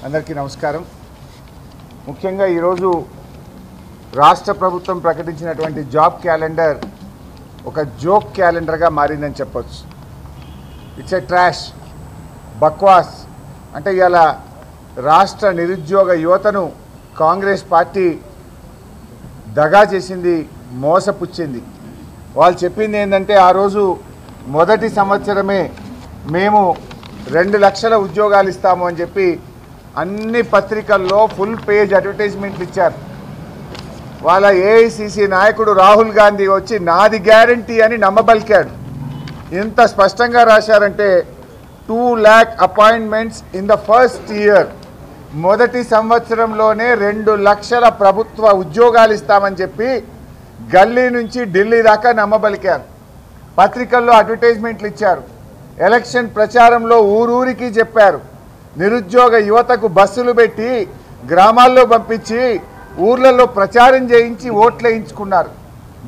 అందరికీ నమస్కారం. ముఖ్యంగా ఈరోజు రాష్ట్ర ప్రభుత్వం ప్రకటించినటువంటి జాబ్ క్యాలెండర్ ఒక జోక్ క్యాలెండర్గా మారిందని చెప్పొచ్చు. ఇట్స్ ఎ ట్రాష్, బక్వాస్. అంటే ఇలా రాష్ట్ర నిరుద్యోగ యువతను కాంగ్రెస్ పార్టీ దగా చేసింది, మోసపుచ్చింది. వాళ్ళు చెప్పింది ఏంటంటే ఆ రోజు మొదటి సంవత్సరమే మేము 2 లక్షల ఉద్యోగాలు ఇస్తాము అని చెప్పి అన్ని పత్రికల్లో ఫుల్ పేజ్ అడ్వర్టైజ్మెంట్లు ఇచ్చారు. వాళ్ళ ఏఐసిసి నాయకుడు రాహుల్ గాంధీ వచ్చి నాది గ్యారంటీ అని నమ్మబలికాడు. ఇంత స్పష్టంగా రాశారంటే 2 lakh appointments in the first year, మొదటి సంవత్సరంలోనే 2 లక్షల ప్రభుత్వ ఉద్యోగాలు ఇస్తామని చెప్పి గల్లీ నుంచి ఢిల్లీ దాకా నమ్మబలికారు. పత్రికల్లో అడ్వర్టైజ్మెంట్లు ఇచ్చారు. ఎలక్షన్ ప్రచారంలో ఊరూరికి చెప్పారు. నిరుద్యోగ యువతకు బస్సులు పెట్టి గ్రామాల్లో పంపించి ఊర్లలో ప్రచారం చేయించి ఓట్లు వేయించుకున్నారు.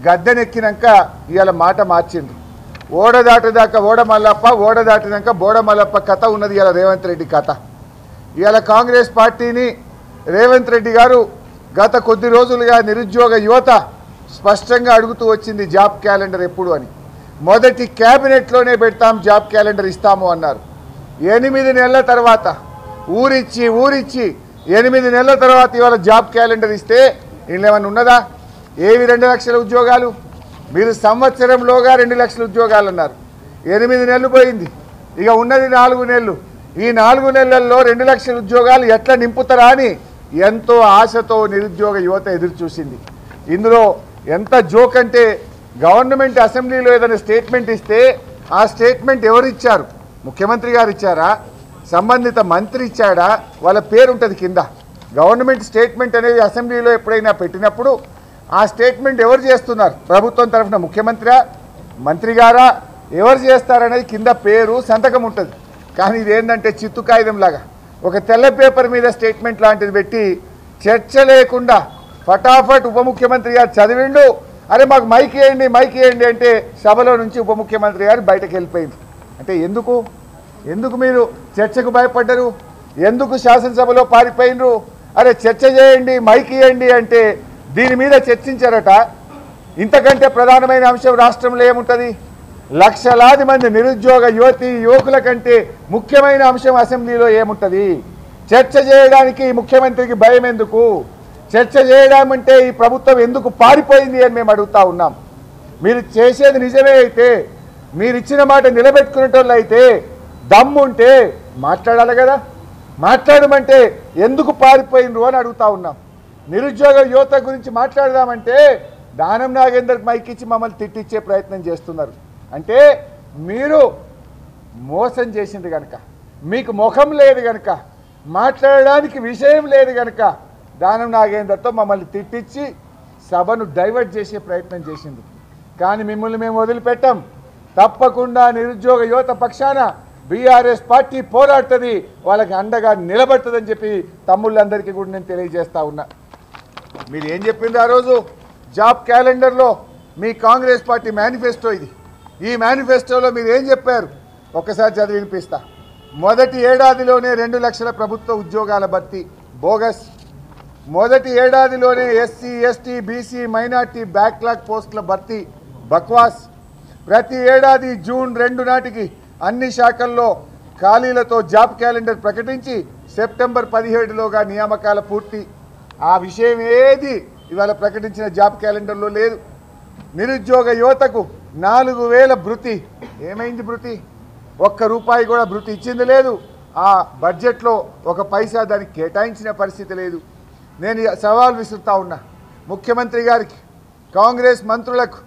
గద్దెనెక్కినాక ఇవాళ మాట మార్చిండ్రు. ఓడ దాటిదాకా ఓడ మల్లప్ప, ఓడ దాటినాక బోడ మల్లప్ప కథ ఉన్నది ఇవాళ రేవంత్ రెడ్డి కథ. ఇవాళ కాంగ్రెస్ పార్టీని రేవంత్ రెడ్డి గారు గత కొద్ది రోజులుగా నిరుద్యోగ యువత స్పష్టంగా అడుగుతూ వచ్చింది జాబ్ క్యాలెండర్ ఎప్పుడు అని. మొదటి క్యాబినెట్లోనే పెడతాం, జాబ్ క్యాలెండర్ ఇస్తాము అన్నారు. 8 నెలల తర్వాత ఊరిచ్చి 8 నెలల తర్వాత ఇవాళ జాబ్ క్యాలెండర్ ఇస్తే వీళ్ళు ఏమన్నా ఉన్నదా? ఏవి 2 లక్షల ఉద్యోగాలు? మీరు సంవత్సరంలోగా 2 లక్షల ఉద్యోగాలు అన్నారు. 8 నెలలు పోయింది, ఇక ఉన్నది 4 నెలలు. ఈ 4 నెలల్లో 2 లక్షల ఉద్యోగాలు ఎట్లా నింపుతారా అని ఎంతో ఆశతో నిరుద్యోగ యువత ఎదురు చూసింది. ఇందులో ఎంత జోక్ అంటే గవర్నమెంట్ అసెంబ్లీలో ఏదైనా స్టేట్మెంట్ ఇస్తే ఆ స్టేట్మెంట్ ఎవరు ఇచ్చారు? ముఖ్యమంత్రి గారు ఇచ్చారా? సంబంధిత మంత్రి ఇచ్చాడా? వాళ్ళ పేరు ఉంటుంది కింద. గవర్నమెంట్ స్టేట్మెంట్ అనేది అసెంబ్లీలో ఎప్పుడైనా పెట్టినప్పుడు ఆ స్టేట్మెంట్ ఎవరు చేస్తున్నారు? ప్రభుత్వం తరఫున ముఖ్యమంత్రి, మంత్రి గారా, ఎవరు చేస్తారనేది కింద పేరు, సంతకం ఉంటుంది. కానీ ఇదేంటంటే చిత్తు కాగితం లాగా ఒక తెల్ల పేపర్ మీద స్టేట్మెంట్ లాంటిది పెట్టి చర్చ లేకుండా ఫటాఫట్ ఉప ముఖ్యమంత్రి గారు చదివిండు. అరే మాకు మైక్ ఇవ్వండి అంటే సభలో నుంచి ఉప ముఖ్యమంత్రి గారు బయటకు వెళ్ళిపోయింది. అంటే ఎందుకు మీరు చర్చకు భయపడ్డరు? ఎందుకు శాసనసభలో పారిపోయినరు? అరే చర్చ చేయండి, మైక్ ఇవ్వండి అంటే దీని మీద చర్చించారట. ఇంతకంటే ప్రధానమైన అంశం రాష్ట్రంలో ఏముంటుంది? లక్షలాది మంది నిరుద్యోగ యువకుల కంటే ముఖ్యమైన అంశం అసెంబ్లీలో ఏముంటుంది? చర్చ చేయడానికి ముఖ్యమంత్రికి భయం ఎందుకు? చర్చ చేయడం అంటే ఈ ప్రభుత్వం ఎందుకు పారిపోయింది అని మేము అడుగుతా ఉన్నాం. మీరు చేసేది నిజమే అయితే, మీరు ఇచ్చిన మాట నిలబెట్టుకునేటోళ్ళు అయితే, దమ్ముంటే మాట్లాడాలి కదా. మాట్లాడమంటే ఎందుకు పారిపోయినరు అని అడుగుతా ఉన్నాం. నిరుద్యోగ యువత గురించి మాట్లాడదామంటే దానం నాగేందర్కి మైక్ ఇచ్చి మమ్మల్ని తిట్టించే ప్రయత్నం చేస్తున్నారు. అంటే మీరు మోసం చేసింది కనుక, మీకు ముఖం లేదు కనుక, మాట్లాడడానికి విషయం లేదు కనుక దానం నాగేందర్తో మమ్మల్ని తిట్టించి సభను డైవర్ట్ చేసే ప్రయత్నం చేసింది. కానీ మిమ్మల్ని మేము వదిలిపెట్టాం. తప్పకుండా నిరుద్యోగ యువత పక్షాన బీఆర్ఎస్ పార్టీ పోరాడుతుంది, వాళ్ళకి అండగా నిలబడుతుందని చెప్పి తమ్ముళ్ళందరికీ కూడా నేను తెలియజేస్తా ఉన్నా. మీరు ఏం చెప్పింది ఆ రోజు జాబ్ క్యాలెండర్లో? మీ కాంగ్రెస్ పార్టీ మేనిఫెస్టో ఇది. ఈ మేనిఫెస్టోలో మీరు ఏం చెప్పారు? ఒక్కసారి చదివి వినిపిస్తా. మొదటి ఏడాదిలోనే 2 లక్షల ప్రభుత్వ ఉద్యోగాల భర్తీ బోగస్. మొదటి ఏడాదిలోనే SC, ST, BC, minority backlog పోస్టుల భర్తీ బక్వాస్. ప్రతి ఏడాది జూన్ 2 నాటికి అన్ని శాఖల్లో ఖాళీలతో జాబ్ క్యాలెండర్ ప్రకటించి సెప్టెంబర్ 17లోగా నియామకాల పూర్తి. ఆ విషయం ఏది ఇవాళ ప్రకటించిన జాబ్ క్యాలెండర్లో లేదు. నిరుద్యోగ యువతకు 4000 భృతి. ఏమైంది భృతి? ₹1 కూడా భృతి ఇచ్చింది లేదు. ఆ బడ్జెట్లో 1 పైసా దానికి కేటాయించిన పరిస్థితి లేదు. నేను సవాల్ విసురుతా ఉన్నా ముఖ్యమంత్రి గారికి, కాంగ్రెస్ మంత్రులకు.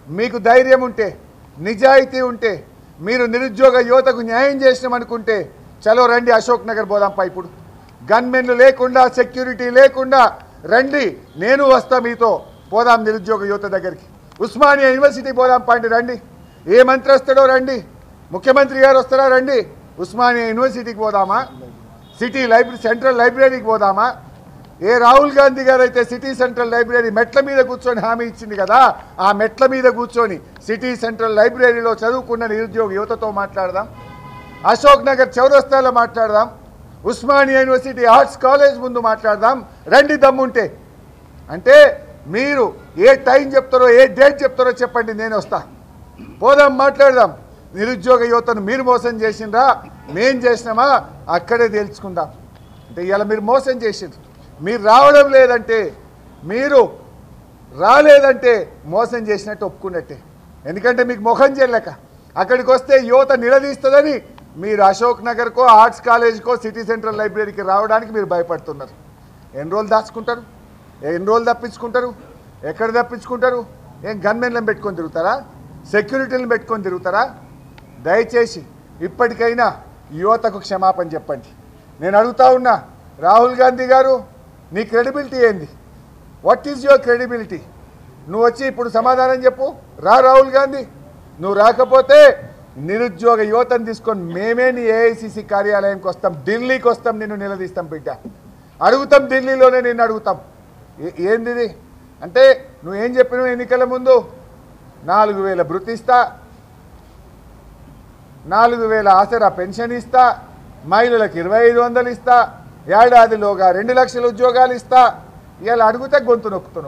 మీకు ధైర్యం ఉంటే, నిజాయితీ ఉంటే, మీరు నిరుద్యోగ యువతకు న్యాయం చేసినామనుకుంటే చలో రండి, అశోక్ నగర్ పోదాంపా. ఇప్పుడు గన్మెన్లు లేకుండా, సెక్యూరిటీ లేకుండా రండి, నేను వస్తా మీతో, పోదాం నిరుద్యోగ యువత దగ్గరికి. ఉస్మానియా యూనివర్సిటీ పోదాంపా అండి, రండి. ఏ మంత్రి వస్తాడో రండి, ముఖ్యమంత్రి గారు వస్తారా రండి. ఉస్మానియా యూనివర్సిటీకి పోదామా? సిటీ లైబ్రరీ, సెంట్రల్ లైబ్రరీకి పోదామా? ఏ రాహుల్ గాంధీ గారు అయితే సిటీ సెంట్రల్ లైబ్రరీ మెట్ల మీద కూర్చొని హామీ ఇచ్చింది కదా, ఆ మెట్ల మీద కూర్చొని సిటీ సెంట్రల్ లైబ్రరీలో చదువుకున్న నిరుద్యోగ యువతతో మాట్లాడదాం. అశోక్ నగర్ చౌరస్తాలో మాట్లాడదాం. ఉస్మానియా యూనివర్సిటీ ఆర్ట్స్ కాలేజ్ ముందు మాట్లాడదాం రండి దమ్ముంటే అంటే మీరు ఏ టైం చెప్తారో ఏ డేట్ చెప్తారో చెప్పండి నేను వస్తా పోదాం మాట్లాడదాం నిరుద్యోగ యువతను మీరు మోసం చేసిండ్రా మేం చేసినామా అక్కడే తేల్చుకుందాం అంటే ఇలా మీరు మోసం చేసిండ్రు మీరు రావడం లేదంటే మీరు రాలేదంటే మోసం చేసినట్టు ఒప్పుకున్నట్టే ఎందుకంటే మీకు ముఖం చెల్లక అక్కడికి వస్తే యువత నిలదీస్తుందని మీరు అశోక్ నగర్కో ఆర్ట్స్ కాలేజ్కో సిటీ సెంట్రల్ లైబ్రరీకి రావడానికి మీరు భయపడుతున్నారు ఎన్ని రోజులు దాచుకుంటారు ఎన్ని రోజులు తప్పించుకుంటారు ఎక్కడ తప్పించుకుంటారు ఏం గన్మెన్లను పెట్టుకొని తిరుగుతారా సెక్యూరిటీలను పెట్టుకొని తిరుగుతారా దయచేసి ఇప్పటికైనా యువతకు క్షమాపణ చెప్పండి నేను అడుగుతా ఉన్నా రాహుల్ గాంధీ గారు నీ క్రెడిబిలిటీ ఏంది వాట్ ఈజ్ యువర్ క్రెడిబిలిటీ నువ్వు వచ్చి ఇప్పుడు సమాధానం చెప్పు రాహుల్ గాంధీ నువ్వు రాకపోతే నిరుద్యోగ యువతను తీసుకొని మేమే నీ ఏఐసిసి కార్యాలయానికి వస్తాం ఢిల్లీకి వస్తాం నిన్ను నిలదీస్తాం బిడ్డ అడుగుతాం ఢిల్లీలోనే నిన్ను అడుగుతాం ఏంది అంటే నువ్వేం చెప్పినావు ఎన్నికల ముందు 4,000 భృతి ఇస్తా 4,000 ఆసరా పెన్షన్ ఇస్తా మహిళలకు 2,500 ఇస్తా ఏడాదిలోగా 2 లక్షల ఉద్యోగాలు ఇస్తా ఇలా అడిగితే గొంతు నొక్కుతున్నావు